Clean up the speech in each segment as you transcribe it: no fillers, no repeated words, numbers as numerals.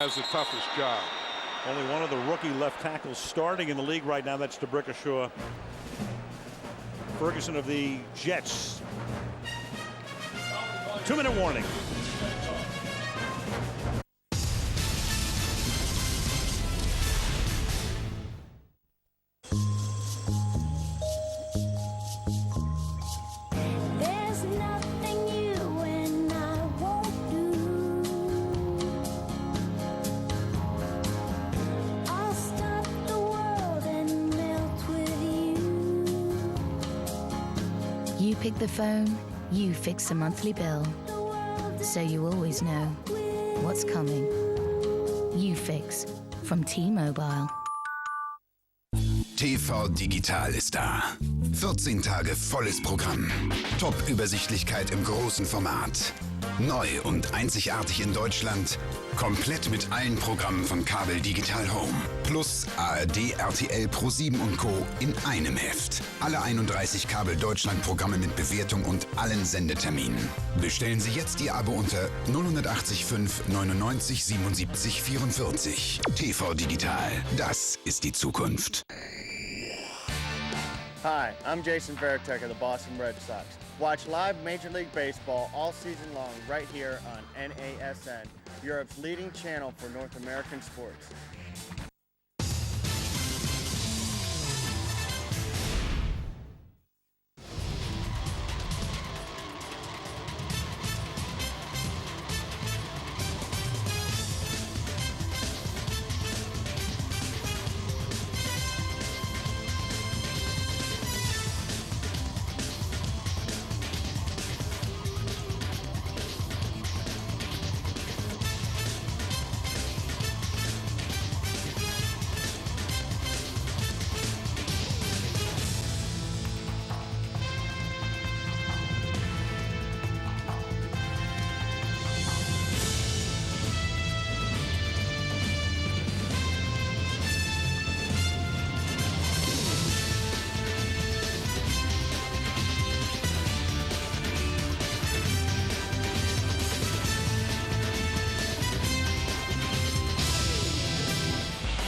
has the toughest job. Only one of the rookie left tackles starting in the league right now. That's DeBrickashaw. Ferguson of the Jets. 2-minute warning. You pick the phone, you fix the monthly bill. So you always know what's coming. You fix from T-Mobile. TV Digital ist da. 14 Tage volles Programm. Top-Übersichtlichkeit im großen Format. Neu und einzigartig in Deutschland. Komplett mit allen Programmen von Kabel Digital Home. Plus ARD, RTL, Pro7 und Co. in einem Heft. Alle 31 Kabel Deutschland Programme mit Bewertung und allen Sendeterminen. Bestellen Sie jetzt Ihr Abo unter 080 5 99 77 44. TV Digital, das ist die Zukunft. Hi, I'm Jason Veritek of the Boston Red Sox. Watch live Major League Baseball all season long right here on NASN, Europe's leading channel for North American sports.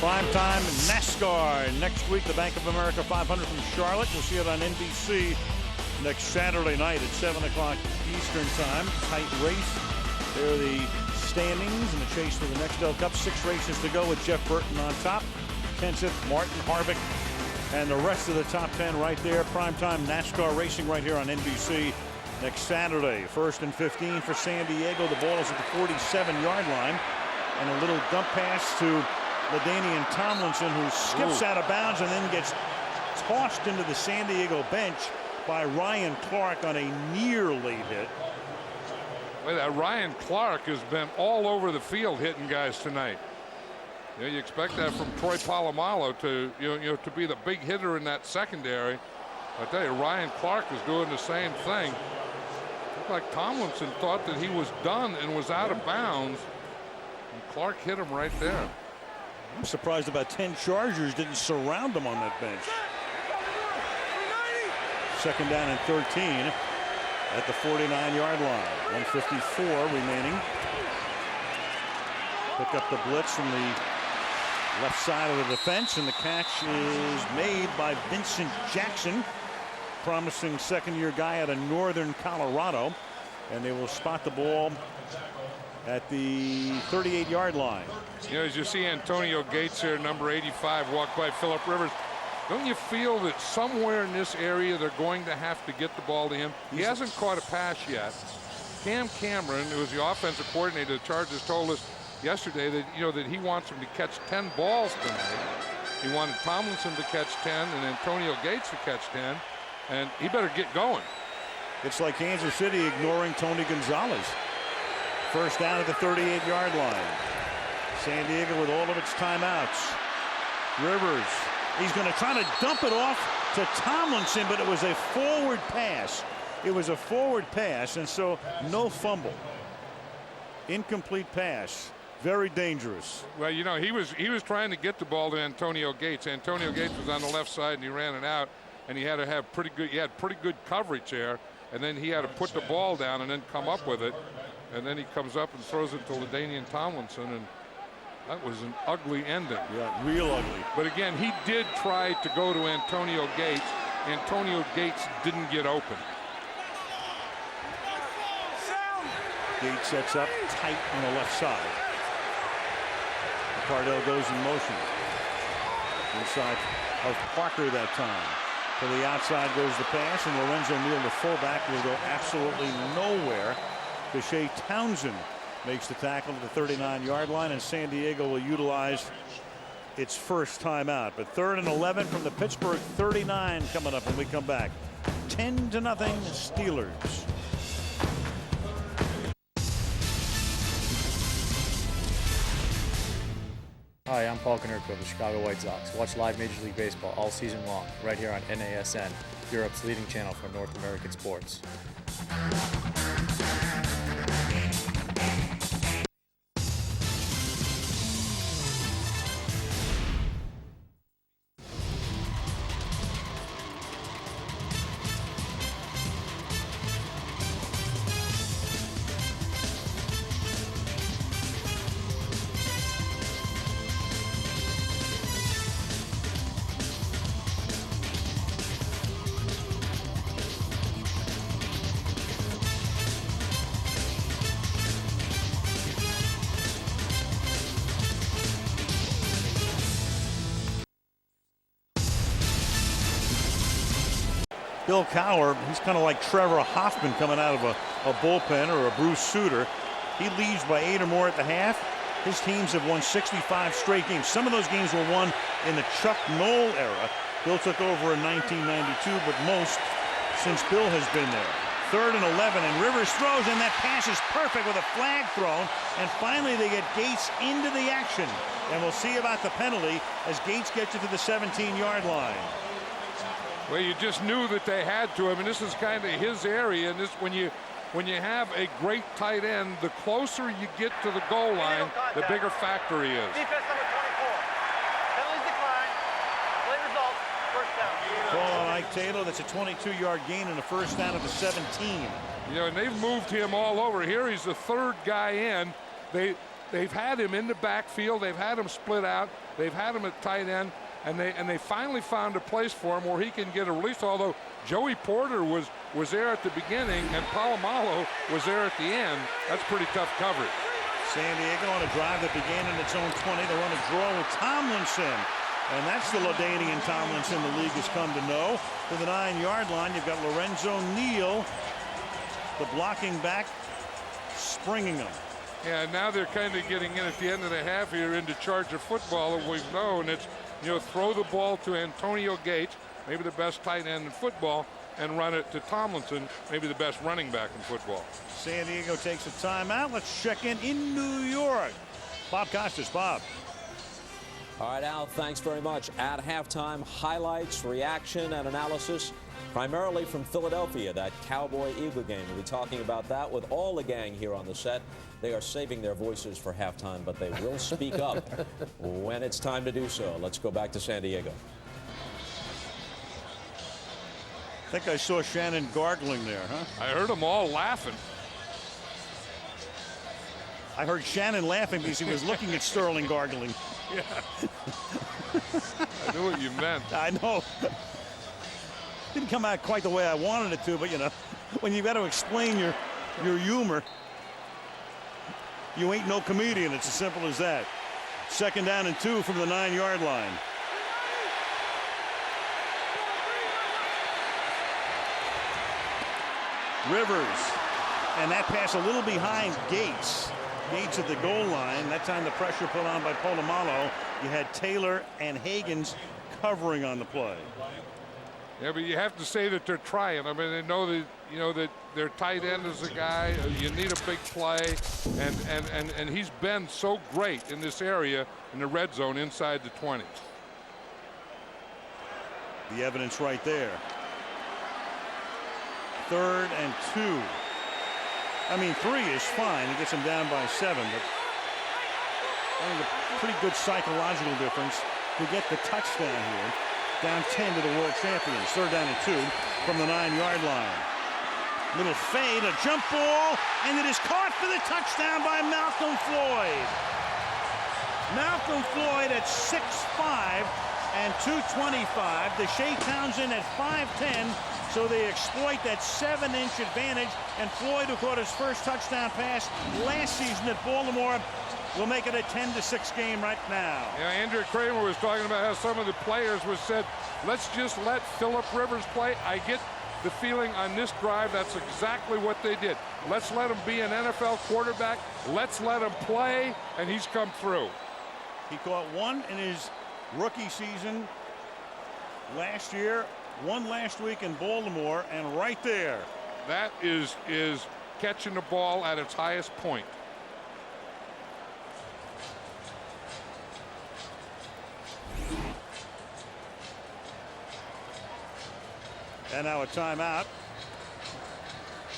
Primetime NASCAR next week. The Bank of America 500 from Charlotte. You'll see it on NBC next Saturday night at 7 o'clock Eastern Time. Tight race. There are the standings in the chase for the Nextel Cup. 6 races to go with Jeff Burton on top. Kenseth, Martin, Harvick, and the rest of the top 10 right there. Primetime NASCAR racing right here on NBC next Saturday. 1st and 15 for San Diego. The ball is at the 47-yard line. And a little dump pass to LaDainian Tomlinson, who skips out of bounds and then gets tossed into the San Diego bench by Ryan Clark on a near late hit. Well, that Ryan Clark has been all over the field hitting guys tonight. You know, you expect that from Troy Polamalu to to be the big hitter in that secondary. I tell you, Ryan Clark is doing the same thing. Looked like Tomlinson thought that he was done and was out of bounds, and Clark hit him right there. I'm surprised about 10 Chargers didn't surround him on that bench. 2nd down and 13 at the 49-yard line. 1:54 remaining. Pick up the blitz from the left side of the defense, and the catch is made by Vincent Jackson, promising second-year guy out of Northern Colorado, and they will spot the ball at the 38-yard line. You know, as you see Antonio Gates here, number 85, walk by Phillip Rivers, don't you feel that somewhere in this area they're going to have to get the ball to him? He hasn't caught a pass yet. Cam Cameron, who was the offensive coordinator of the Chargers, told us yesterday that that he wants him to catch 10 balls tonight. He wanted Tomlinson to catch 10 and Antonio Gates to catch 10, and he better get going. It's like Kansas City ignoring Tony Gonzalez. 1st down at the 38-yard line. San Diego with all of its timeouts. Rivers, he's going to try to dump it off to Tomlinson, but it was a forward pass. It was a forward pass, and so no fumble. Incomplete pass. Very dangerous. Well, you know, he was trying to get the ball to Antonio Gates. Antonio Gates was on the left side, and he ran it out, and he had to have pretty good coverage there, and then he had to put the ball down and then come up with it. And then he comes up and throws it to LaDainian Tomlinson, and That was an ugly ending. Yeah, real ugly. But again, he did try to go to Antonio Gates. Antonio Gates didn't get open. Gates sets up tight on the left side. Cardell goes in motion. Inside of Parker that time. To the outside goes the pass, and Lorenzo Neal, the fullback, will go absolutely nowhere. Deshae Townsend makes the tackle to the 39-yard line, and San Diego will utilize its first timeout. But 3rd and 11 from the Pittsburgh 39 coming up when we come back. 10-0 Steelers. Hi, I'm Paul Konerko of the Chicago White Sox. Watch live Major League Baseball all season long, right here on NASN, Europe's leading channel for North American sports. Bill Cowher, he's kind of like Trevor Hoffman coming out of a bullpen, or a Bruce Sutter. He leads by 8 or more at the half. His teams have won 65 straight games. Some of those games were won in the Chuck Noll era. Bill took over in 1992, but most since Bill has been there. 3rd and 11, and Rivers throws, and that pass is perfect with a flag thrown. And finally they get Gates into the action. And we'll see about the penalty as Gates gets it to the 17-yard line. Well, you just knew that they had to. I mean, this is kind of his area, and this when you have a great tight end, the closer you get to the goal line, the bigger factor he is. Defense number 24. Penalties decline. Play result. First down. Ball on Ike Taylor. That's a 22-yard gain and a first down of the 17. You know, and they've moved him all over. Here he's the 3rd guy in. They've had him in the backfield. They've had him split out. They've had him at tight end. And they finally found a place for him where he can get a release, although Joey Porter was there at the beginning and Palomalo was there at the end. That's pretty tough coverage. San Diego on a drive that began in its own 20. They run a draw with Tomlinson. And that's the LaDainian Tomlinson the league has come to know. To the 9-yard line, you've got Lorenzo Neal, the blocking back, springing them. Yeah, now they're kind of getting in at the end of the half here into Charger football, and we've known it's, you know, throw the ball to Antonio Gates, maybe the best tight end in football, and run it to Tomlinson, maybe the best running back in football. San Diego takes a timeout. Let's check in New York. Bob Costas. Bob. All right, Al, thanks very much. At halftime, highlights, reaction, and analysis, primarily from Philadelphia, that Cowboy-Eagle game. We'll be talking about that with all the gang here on the set. They are saving their voices for halftime, but they will speak up when it's time to do so. Let's go back to San Diego. I think I saw Shannon gargling there, huh? I heard them all laughing. I heard Shannon laughing because he was looking at Sterling gargling. Yeah. I knew what you meant. I know. Didn't come out quite the way I wanted it to, but you know, when you've got to explain your humor, you ain't no comedian. It's as simple as that. 2nd down and 2 from the 9-yard line. Rivers, and that pass a little behind Gates. Gates at the goal line. That time the pressure put on by Polamalu. You had Taylor and Higgins covering on the play. Yeah, but you have to say that they're trying. I mean, they know that, you know, that their tight end is a guy. You need a big play, and he's been so great in this area in the red zone inside the 20. The evidence right there. 3rd and 2. I mean, 3 is fine. He gets him down by 7, but I think a pretty good psychological difference to get the touchdown here. Down 10 to the world champions. 3rd down and 2 from the 9-yard line. Little fade, a jump ball, and it is caught for the touchdown by Malcolm Floyd. Malcolm Floyd at 6'5" and 225. Deshae Townsend at 5'10", so they exploit that 7-inch advantage. And Floyd, who caught his first touchdown pass last season at Baltimore, will make it a 10-6 game right now. Yeah, Andrew Kramer was talking about how some of the players was said, let's just let Phillip Rivers play. I get the feeling on this drive that's exactly what they did. Let's let him be an NFL quarterback. Let's let him play, and he's come through. He caught one in his rookie season last year, one last week in Baltimore, and right there. That is catching the ball at its highest point. And now a timeout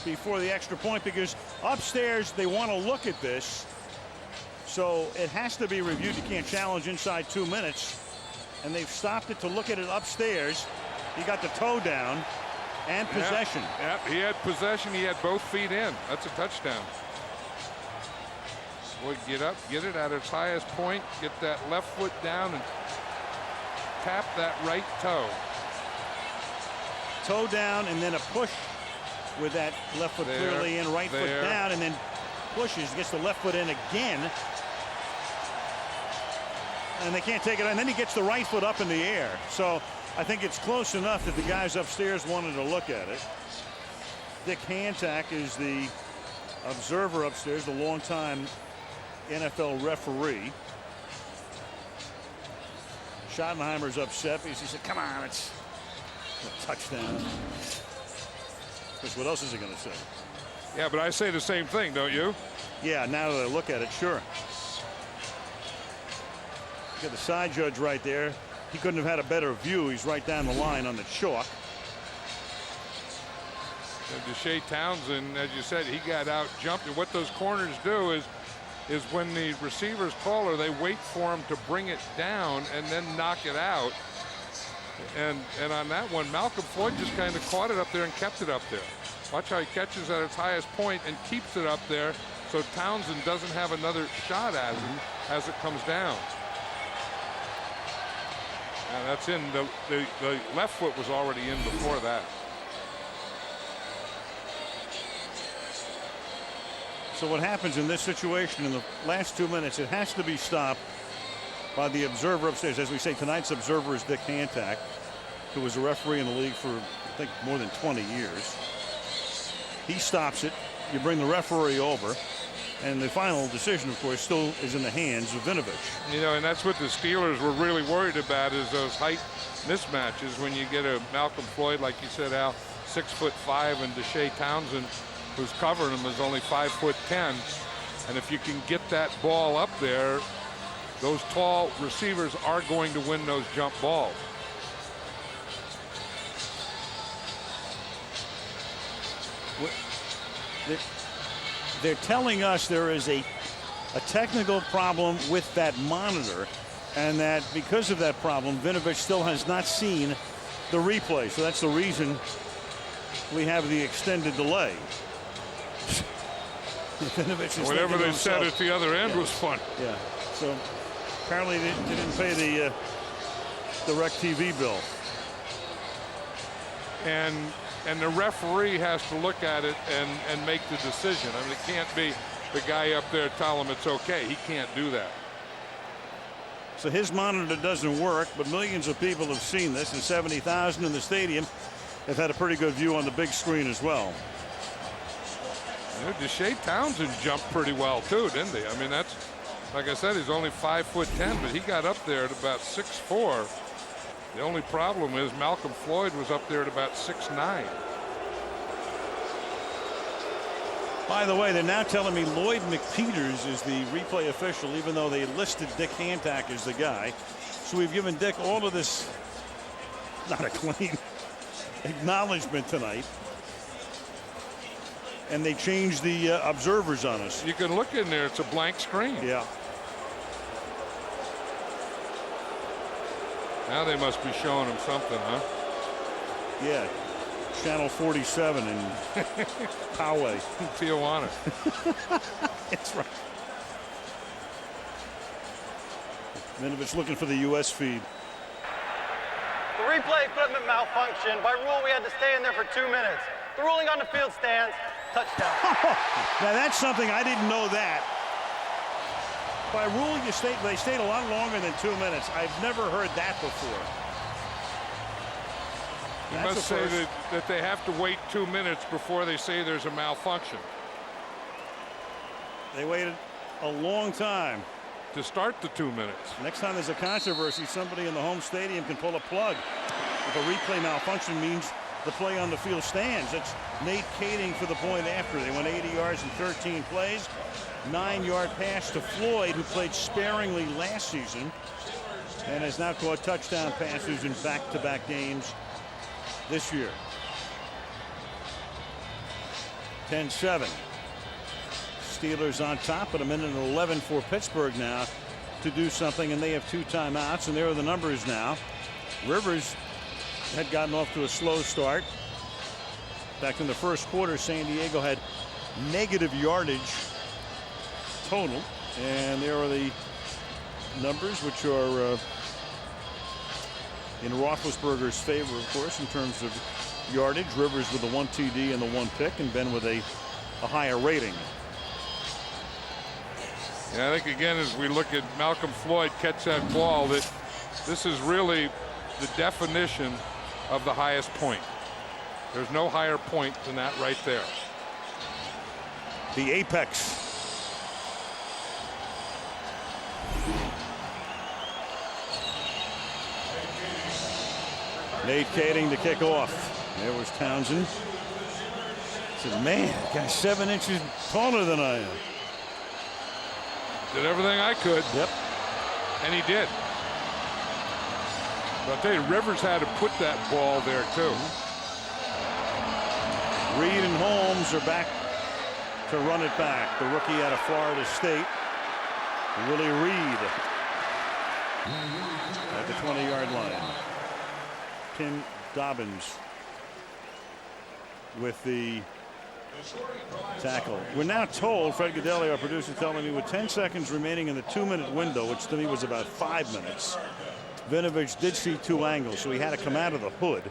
before the extra point, because upstairs they want to look at this. So it has to be reviewed. You can't challenge inside 2 minutes. And they've stopped it to look at it upstairs. He got the toe down and possession. Yep, he had possession. He had both feet in. That's a touchdown. Boy, get up, get it at its highest point, get that left foot down and tap that right toe. Toe down and then a push with that left foot clearly in, right foot down, and then pushes, gets the left foot in again. And they can't take it, and then he gets the right foot up in the air. So I think it's close enough that the guys upstairs wanted to look at it. Dick Hantak is the observer upstairs, the longtime NFL referee. Schottenheimer's upset because he said, come on, it's a touchdown. Because what else is he going to say? Yeah, but I say the same thing, don't you? Yeah, now that I look at it, sure. Got the side judge right there. He couldn't have had a better view. He's right down the line on the chalk. Deshae Townsend, as you said, he got out jumped. And what those corners do is when the receiver's taller, they wait for him to bring it down and then knock it out. And on that one, Malcolm Floyd just kind of caught it up there and kept it up there. Watch how he catches at its highest point and keeps it up there, so Townsend doesn't have another shot at him as it comes down. Now that's in. The left foot was already in before that. So what happens in this situation in the last 2 minutes, it has to be stopped by the observer upstairs. As we say, tonight's observer is Dick Hantak, who was a referee in the league for, I think, more than 20 years. He stops it. You bring the referee over. And the final decision, of course, still is in the hands of Vinovich. You know, and that's what the Steelers were really worried about, is those height mismatches when you get a Malcolm Floyd, like you said, Al, 6'5", and Deshae Townsend, who's covering him, is only 5'10". And if you can get that ball up there, those tall receivers are going to win those jump balls. They're telling us there is a technical problem with that monitor, and that because of that problem, Vinovich still has not seen the replay. So that's the reason we have the extended delay. Whatever they said at the other end was fun. Yeah. So apparently they didn't pay the DirecTV bill. And the referee has to look at it and make the decision. I mean, it can't be the guy up there tell him it's okay. He can't do that. So his monitor doesn't work, but millions of people have seen this, and 70,000 in the stadium have had a pretty good view on the big screen as well. You know, Deshae Townsend jumped pretty well too, didn't he? I mean, that's, like I said, he's only 5'10", but he got up there at about 6'4". The only problem is Malcolm Floyd was up there at about 6'9". By the way, they're now telling me Lloyd McPeters is the replay official, even though they listed Dick Hantak as the guy. So we've given Dick all of this, not a clean acknowledgement tonight. And they changed the observers on us. You can look in there, it's a blank screen. Yeah. Now they must be showing him something, huh? Yeah. Channel 47 in Poway. Tijuana. That's right. Vinovich looking for the U.S. feed. The replay equipment malfunctioned. By rule, we had to stay in there for 2 minutes. The ruling on the field stands. Touchdown. Now that's something I didn't know that. By rule, they stayed a lot longer than 2 minutes. I've never heard that before. You must say that they have to wait 2 minutes before they say there's a malfunction. They waited a long time to start the 2 minutes. Next time there's a controversy, somebody in the home stadium can pull a plug. If a replay malfunction means the play on the field stands. It's Nate Kading for the point after. They went 80 yards in 13 plays. 9-yard pass to Floyd, who played sparingly last season and has now caught touchdown passes in back-to-back games this year. 10-7. Steelers on top, but a minute and 11 for Pittsburgh now to do something, and they have 2 timeouts, and there are the numbers now. Rivers had gotten off to a slow start. Back in the first quarter, San Diego had negative yardage total, and there are the numbers, which are in Roethlisberger's favor, of course, in terms of yardage. Rivers with the 1 TD and the 1 pick, and Ben with a higher rating. Yeah, I think again, as we look at Malcolm Floyd catch that ball, that this is really the definition of the highest point. There's no higher point than that right there. The apex. Nate Kading to kick off. There was Townsend. Said, man, that guy's 7 inches taller than I am. Did everything I could. Yep. And he did. But I'll tell you, Rivers had to put that ball there too. Reed and Holmes are back to run it back. The rookie out of Florida State, Willie Reed, at the 20-yard line. Tim Dobbins with the tackle. We're now told, Fred Godelli, our producer, telling me with 10 seconds remaining in the 2-minute window, which to me was about 5 minutes, Vinovich did see 2 angles, so he had to come out of the hood.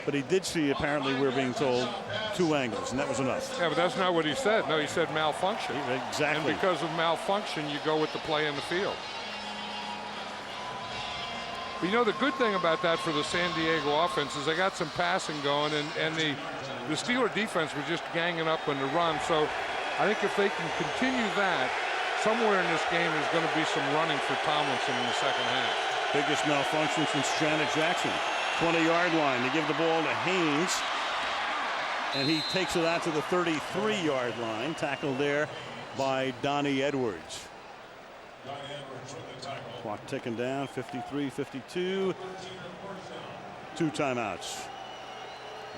But he did see, apparently, we're being told, 2 angles, and that was enough. Yeah, but that's not what he said. No, he said malfunction. Exactly. And because of malfunction, you go with the play in the field. But you know, the good thing about that for the San Diego offense is they got some passing going, and the Steeler defense was just ganging up on the run. So I think if they can continue that, somewhere in this game is going to be some running for Tomlinson in the second half. Biggest malfunction since Janet Jackson. 20-yard line. They give the ball to Haynes, and he takes it out to the 33-yard line. Tackled there by Donnie Edwards. Clock ticking down. 53-52. 2 timeouts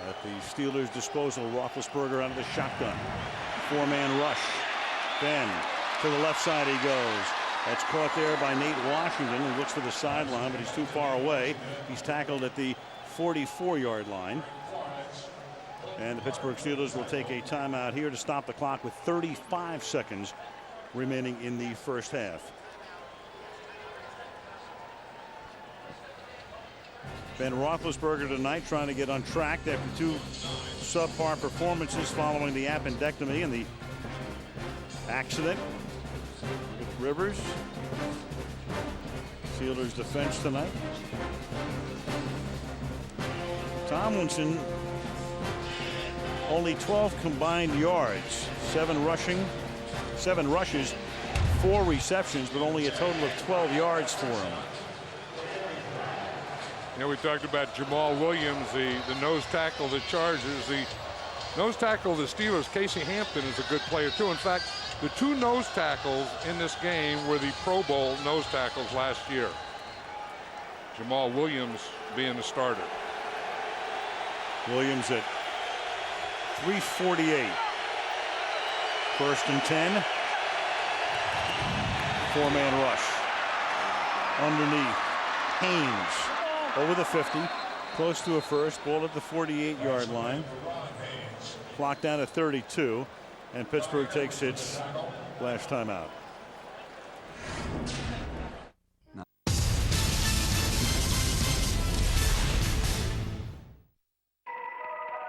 at the Steelers' disposal. Roethlisberger out of the shotgun. 4-man rush. Ben to the left side he goes. That's caught there by Nate Washington, who looks for the sideline, but he's too far away. He's tackled at the 44-yard line. And the Pittsburgh Steelers will take a timeout here to stop the clock with 35 seconds remaining in the first half. Ben Roethlisberger tonight trying to get on track after 2 subpar performances following the appendectomy and the accident with Rivers. Steelers defense tonight. Tomlinson only 12 combined yards, 7 rushes, 4 receptions, but only a total of 12 yards for him. You know, we talked about Jamal Williams, the nose tackle of the Chargers. The nose tackle of the Steelers, Casey Hampton, is a good player too. In fact, the 2 nose tackles in this game were the Pro Bowl nose tackles last year. Jamal Williams being the starter. Williams at 3:48. 1st and 10. 4-man rush. Underneath. Haynes over the 50. Close to a first. Ball at the 48-yard line. Clock down at 32. And Pittsburgh takes its last timeout.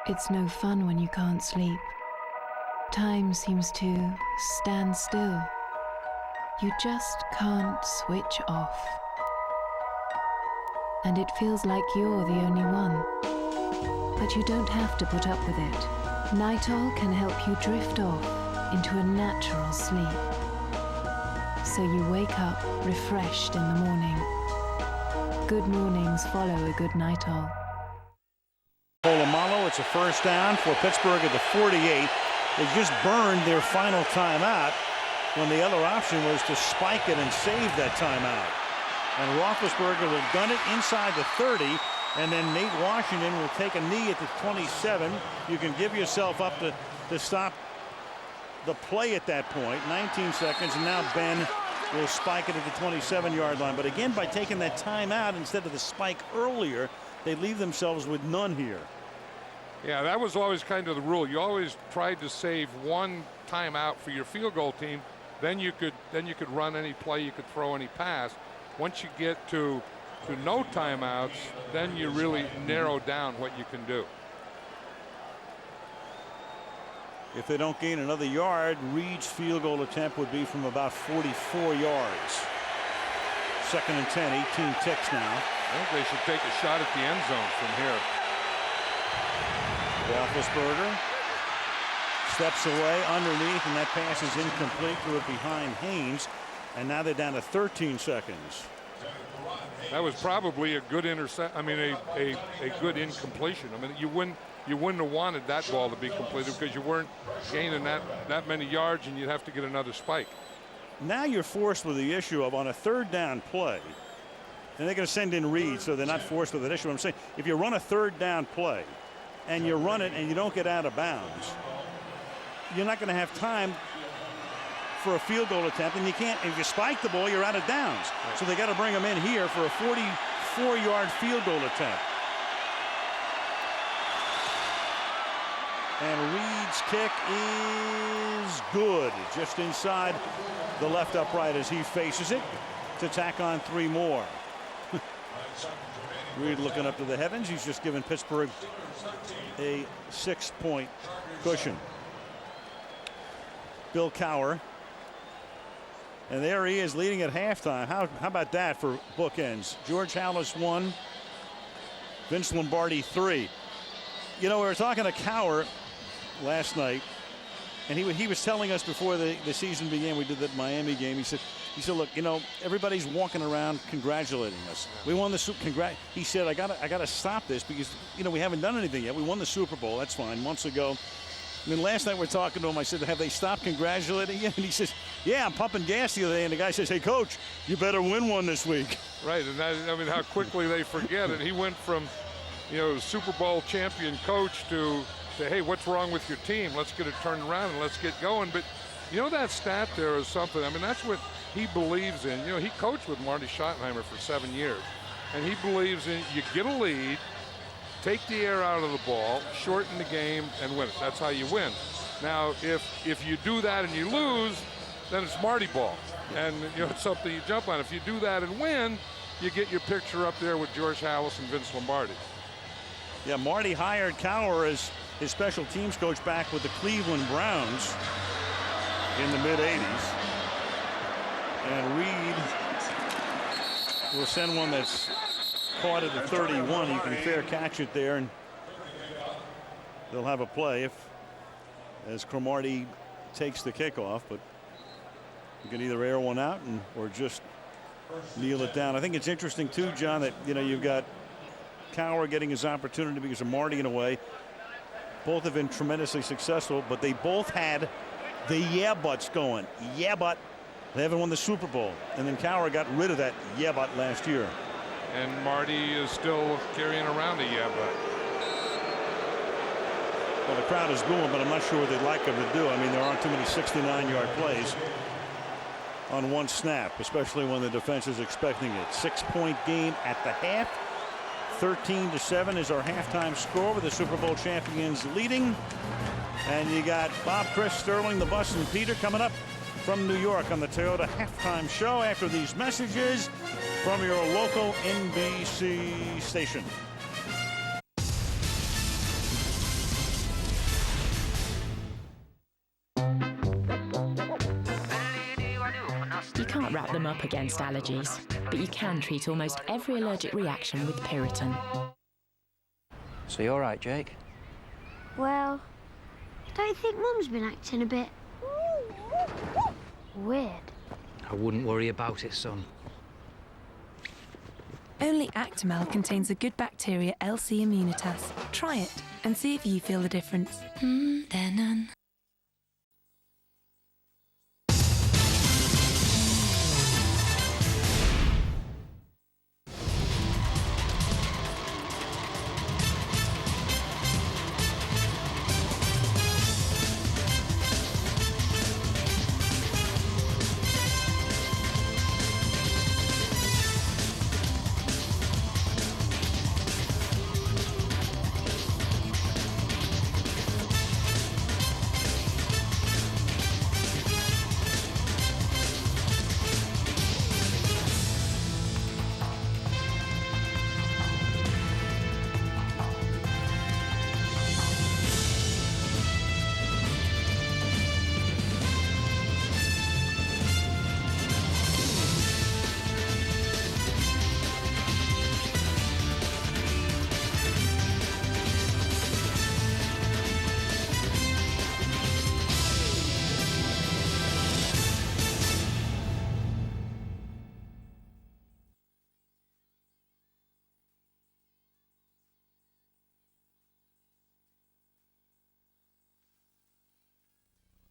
It's no fun when you can't sleep. Time seems to stand still. You just can't switch off. And it feels like you're the only one. But you don't have to put up with it. Nitol can help you drift off into a natural sleep. So you wake up refreshed in the morning. Good mornings follow a good Nitol. Polamalu, it's a first down for Pittsburgh at the 48. They just burned their final timeout when the other option was to spike it and save that timeout. And Roethlisberger will gun it inside the 30, and then Nate Washington will take a knee at the 27. You can give yourself up to stop the play at that point. 19 seconds, and now Ben will spike it at the 27-yard line. But again, by taking that timeout instead of the spike earlier, they leave themselves with none here. Yeah, that was always kind of the rule. You always tried to save one timeout for your field goal team. Then you could run any play, you could throw any pass. Once you get to no timeouts, then you really narrow down what you can do. If they don't gain another yard, Reed's field goal attempt would be from about 44 yards. 2nd and 10, 18 ticks now. I think they should take a shot at the end zone from here. Roethlisberger steps away underneath, and that pass is incomplete. Threw it behind Haynes, and now they're down to 13 seconds. That was probably a good intercept. I mean, a good incompletion. I mean, you wouldn't have wanted that ball to be completed because you weren't gaining that many yards, and you'd have to get another spike. Now you're forced with the issue of on a 3rd down play, and they're going to send in Reed, so they're not forced with an issue. I'm saying if you run a 3rd down play and you run it and you don't get out of bounds, you're not going to have time for a field goal attempt, and you can't. If you spike the ball, you're out of downs. So they got to bring him in here for a 44-yard field goal attempt. And Reed's kick is good, just inside the left upright as he faces it to tack on 3 more. Reed looking up to the heavens. He's just given Pittsburgh a 6-point cushion. Bill Cowher. And there he is leading at halftime. How about that for bookends? George Halas 1, Vince Lombardi 3. You know, we were talking to Cowher last night, and he was telling us before the season began, we did that Miami game, he said, look, you know, everybody's walking around congratulating us. We won the Super. He said, I gotta stop this because, you know, we haven't done anything yet. We won the Super Bowl. That's fine. Months ago. And then last night we're talking to him. I said, have they stopped congratulating you? And he says, yeah, I'm pumping gas the other day. And the guy says, hey, coach, you better win one this week. Right. And that, I mean, how quickly they forget it. He went from, you know, Super Bowl champion coach to hey, what's wrong with your team? Let's get it turned around and let's get going. But, you know, that stat there is something. I mean, that's what he believes in. You know, he coached with Marty Schottenheimer for 7 years. And he believes in you get a lead, take the air out of the ball, shorten the game, and win it. That's how you win. Now, if you do that and you lose, then it's Marty ball. And, you know, it's something you jump on. If you do that and win, you get your picture up there with George Halas and Vince Lombardi. Yeah, Marty hired Cowher as his special teams coach back with the Cleveland Browns in the mid-'80s. And Reed will send one that's caught at the 31. You can fair catch it there, and they'll have a play as Cromartie takes the kickoff, but you can either air one out or just kneel it down. I think it's interesting too, John, that, you know, you've got Cowher getting his opportunity because of Marty in a way. Both have been tremendously successful, but they both had the yeah buts going. Yeah, but they haven't won the Super Bowl. And then Cowher got rid of that yeah but last year. And Marty is still carrying around a yeah but. Well, the crowd is booing, but I'm not sure what they'd like him to do. I mean, there aren't too many 69-yard plays on one snap, especially when the defense is expecting it. 6-point game at the half. 13-7 is our halftime score with the Super Bowl champions leading. And you got Bob, Chris, Sterling, the Bus, and Peter coming up from New York on the Toyota halftime show after these messages from your local NBC station. up against allergies, but you can treat almost every allergic reaction with Piriton. So you all right, Jake? Well, I don't think Mum's been acting a bit weird. I wouldn't worry about it, son. Only Actimel contains the good bacteria LC Immunitas. Try it and see if you feel the difference. They're none.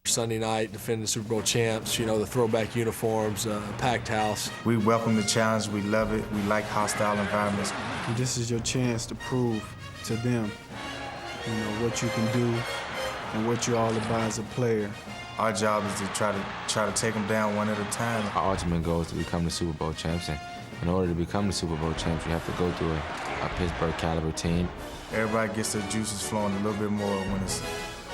Sunday night, defending the Super Bowl champs, you know, the throwback uniforms, packed house. We welcome the challenge. We love it. We like hostile environments. This is your chance to prove to them, you know, what you can do and what you're all about as a player. Our job is to try to take them down one at a time. Our ultimate goal is to become the Super Bowl champs, and in order to become the Super Bowl champs, you have to go through a Pittsburgh caliber team. Everybody gets their juices flowing a little bit more when it's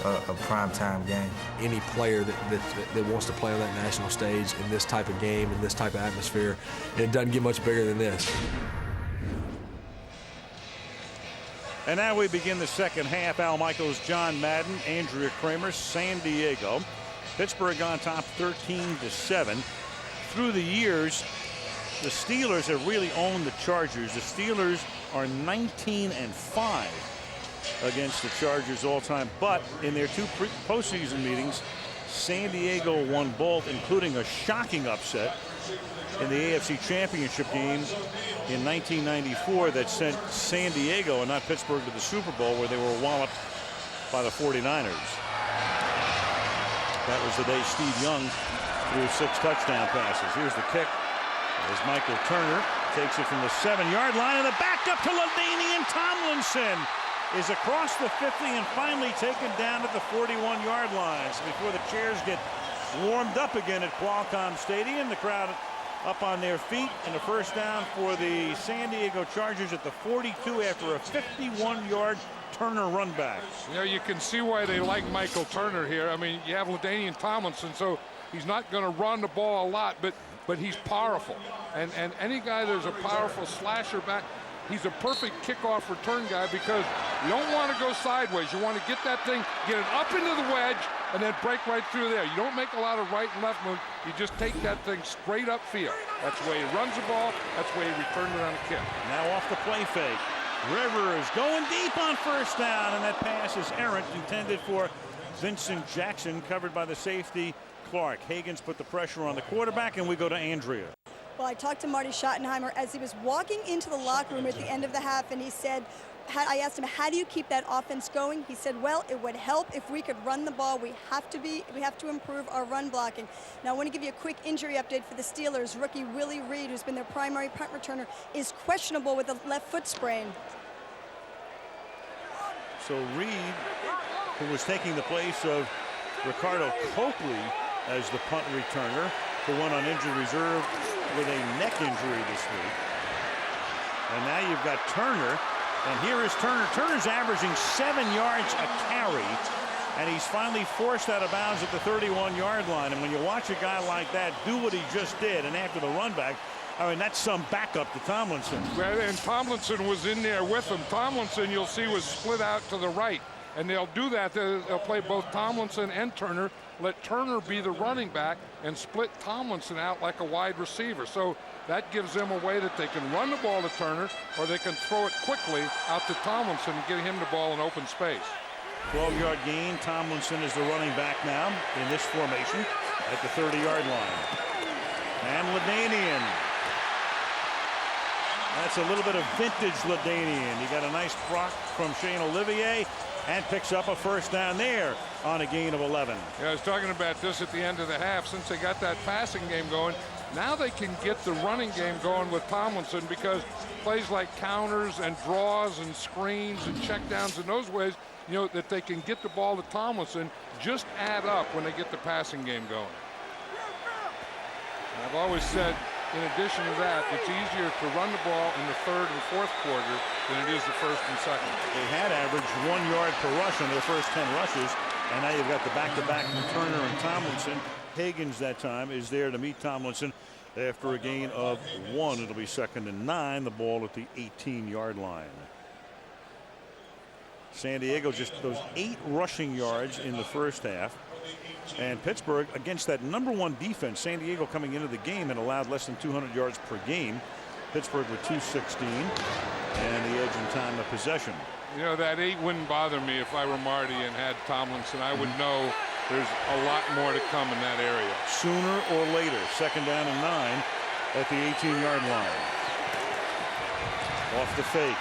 a primetime game. Any player that wants to play on that national stage in this type of game, in this type of atmosphere, it doesn't get much bigger than this. And now we begin the second half. Al Michaels, John Madden, Andrea Kramer, San Diego. Pittsburgh on top 13-7. Through the years, the Steelers have really owned the Chargers. The Steelers are 19-5 against the Chargers all time, but in their two postseason meetings, San Diego won both, including a shocking upset in the AFC Championship game in 1994 that sent San Diego and not Pittsburgh to the Super Bowl, where they were walloped by the 49ers. That was the day Steve Young threw 6 touchdown passes. Here's the kick as Michael Turner takes it from the 7-yard line, and the back up to LaDainian Tomlinson is across the 50 and finally taken down at the 41-yard line. So before the chairs get warmed up again at Qualcomm Stadium, the crowd up on their feet, and a first down for the San Diego Chargers at the 42 after a 51-yard Turner run back. You know, you can see why they like Michael Turner here. I mean, you have LaDainian Tomlinson, so he's not going to run the ball a lot, but he's powerful. And any guy that's a powerful slasher back, he's a perfect kickoff return guy, because you don't want to go sideways. You want to get that thing, get it up into the wedge, and then break right through there. You don't make a lot of right and left moves. You just take that thing straight upfield. That's the way he runs the ball. That's the way he returns it on a kick. Now off the play fake. Rivers going deep on first down, and that pass is errant, intended for Vincent Jackson, covered by the safety Clark. Higgins put the pressure on the quarterback, and we go to Andrea. Well, I talked to Marty Schottenheimer as he was walking into the locker room at the end of the half, and he said, I asked him, how do you keep that offense going? He said, well, it would help if we could run the ball. We have to improve our run blocking. Now, I want to give you a quick injury update for the Steelers. Rookie Willie Reed, who's been their primary punt returner, is questionable with a left foot sprain. So Reed, who was taking the place of Ricardo Copley as the punt returner, who went on injured reserve with a neck injury this week. And now you've got Turner, and here is Turner. Turner's averaging 7 yards a carry, and he's finally forced out of bounds at the 31-yard line. And when you watch a guy like that do what he just did, and after the run back, I mean, that's some backup to Tomlinson. Well, and Tomlinson was in there with him. Tomlinson, you'll see, was split out to the right. And they'll do that. They'll play both Tomlinson and Turner let Turner be the running back and split Tomlinson out like a wide receiver. So that gives them a way that they can run the ball to Turner, or they can throw it quickly out to Tomlinson and get him the ball in open space. 12-yard gain. Tomlinson is the running back now in this formation at the 30-yard line. And Ladanian. That's a little bit of vintage Ladanian. He got a nice block from Shane Olivier and picks up a first down there on a gain of 11. Yeah, I was talking about this at the end of the half. Since they got that passing game going, now they can get the running game going with Tomlinson, because plays like counters and draws and screens and checkdowns and those ways, you know, that they can get the ball to Tomlinson, just add up when they get the passing game going. I've always said, in addition to that, it's easier to run the ball in the third and fourth quarter than it is the first and second. They had averaged 1 yard per rush in their first 10 rushes, and now you've got the back-to-back from Turner and Tomlinson. Higgins that time is there to meet Tomlinson after a gain of 1. It'll be 2nd and 9, the ball at the 18-yard line. San Diego just those 8 rushing yards in the first half. And Pittsburgh, against that #1 defense, San Diego coming into the game and allowed less than 200 yards per game. Pittsburgh with 216 and the edge in time of possession. You know, that 8 wouldn't bother me if I were Marty and had Tomlinson. I would know there's a lot more to come in that area. Sooner or later, 2nd down and 9 at the 18-yard line. Off the fake.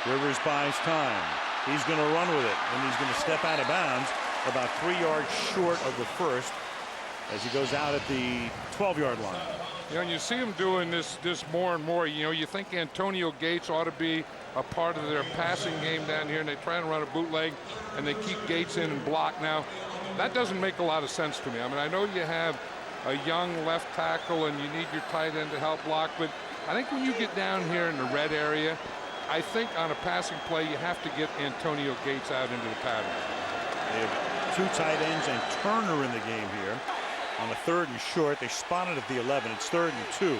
Rivers buys time. He's going to run with it, and he's going to step out of bounds about 3 yards short of the first as he goes out at the 12-yard line. You know, and you see him doing this more and more. You know, you think Antonio Gates ought to be a part of their passing game down here, and they try and run a bootleg, and they keep Gates in and block. Now, that doesn't make a lot of sense to me. I mean, I know you have a young left tackle and you need your tight end to help block, but I think when you get down here in the red area, I think on a passing play you have to get Antonio Gates out into the pattern. They have 2 tight ends and Turner in the game here. On a 3rd and short, they spotted at the 11. It's 3rd and 2.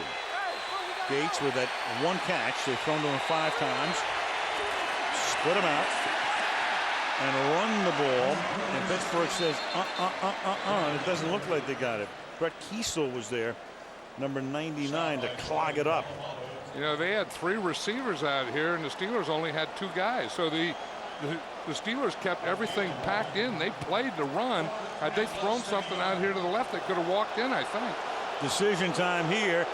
Gates with that 1 catch. They've thrown to him 5 times. Split him out and run the ball. And Pittsburgh says, and it doesn't look like they got it. Brett Kiesel was there, number 99, to clog it up. You know, they had 3 receivers out here, and the Steelers only had 2 guys. So the Steelers kept everything packed in. They played the run. Had they thrown something out here to the left, they could have walked in, I think. Decision time here.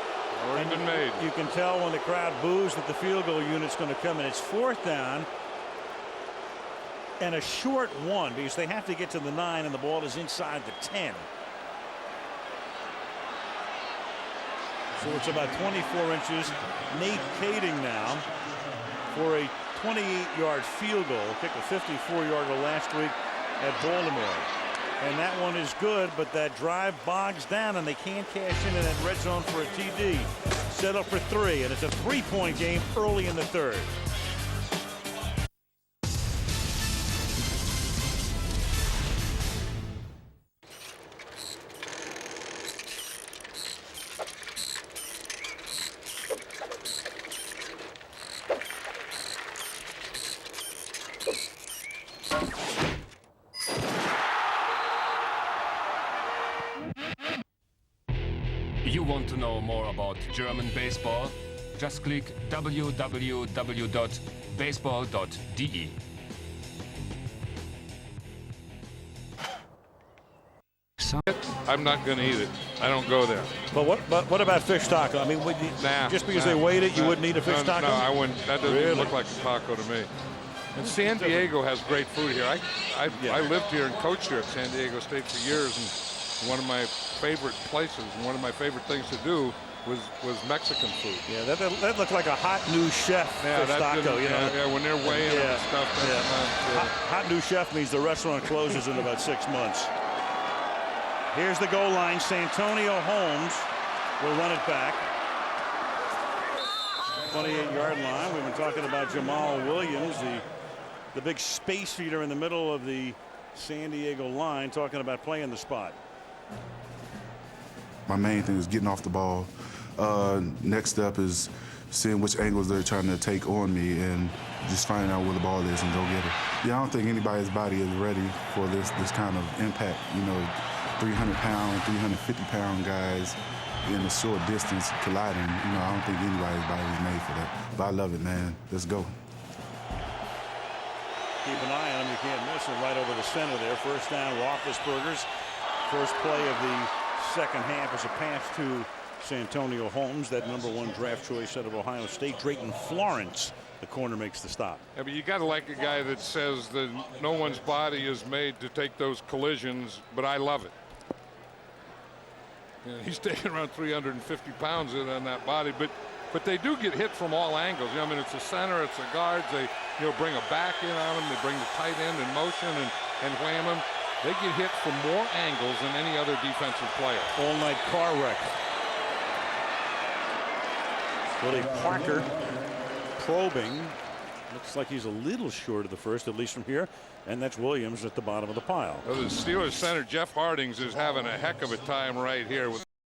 Already been made. You can tell when the crowd boos that the field goal unit's going to come in. It's 4th down and a short 1 because they have to get to the 9 and the ball is inside the 10. So it's about 24 inches. Nate Kading now for a 28-yard field goal. Kicked a 54-yarder last week at Baltimore. And that one is good, but that drive bogs down and they can't cash in that red zone for a TD. Set up for 3, and it's a 3-point game early in the 3rd. You want to know more about German baseball? Just click www.baseball.de. I'm not going to eat it. I don't go there. But what about fish taco? I mean, just because they weighed it, you wouldn't eat a fish taco? No, I wouldn't. That doesn't even look like a taco to me. And San Diego has great food here. I lived here and coached here at San Diego State for years, and one of my favorite places and one of my favorite things to do was Mexican food. Yeah, that looked like a hot new chef fish taco. You know, when they're weighing and stuff. Hot new chef means the restaurant closes in about 6 months. Here's the goal line. Santonio Holmes will run it back. 28-yard line. We've been talking about Jamal Williams, the big space eater in the middle of the San Diego line, talking about playing the spot. My main thing is getting off the ball. Next step is seeing which angles they're trying to take on me and just finding out where the ball is and go get it. Yeah, I don't think anybody's body is ready for this kind of impact. You know, 300-pound, 350-pound guys in a short distance colliding. You know, I don't think anybody's body was made for that. But I love it, man. Let's go. Keep an eye on him. You can't miss him right over the center there. First down, Roethlisberger's first play of the second half is a pass to Santonio Holmes, that #1 draft choice out of Ohio State. Drayton Florence, the corner, makes the stop. Yeah, but you got to like a guy that says that no one's body is made to take those collisions, but I love it. You know, he's taking around 350 pounds in on that body, but they do get hit from all angles. You know, I mean, it's the center, it's the guards. They, you know, bring a back in on them. They bring the tight end in motion and wham them. They get hit from more angles than any other defensive player. All-night car wreck. Willie Parker probing. Looks like he's a little short of the first, at least from here. And that's Williams at the bottom of the pile. Well, the Steelers center, Jeff Hardings, is having a heck of a time right here with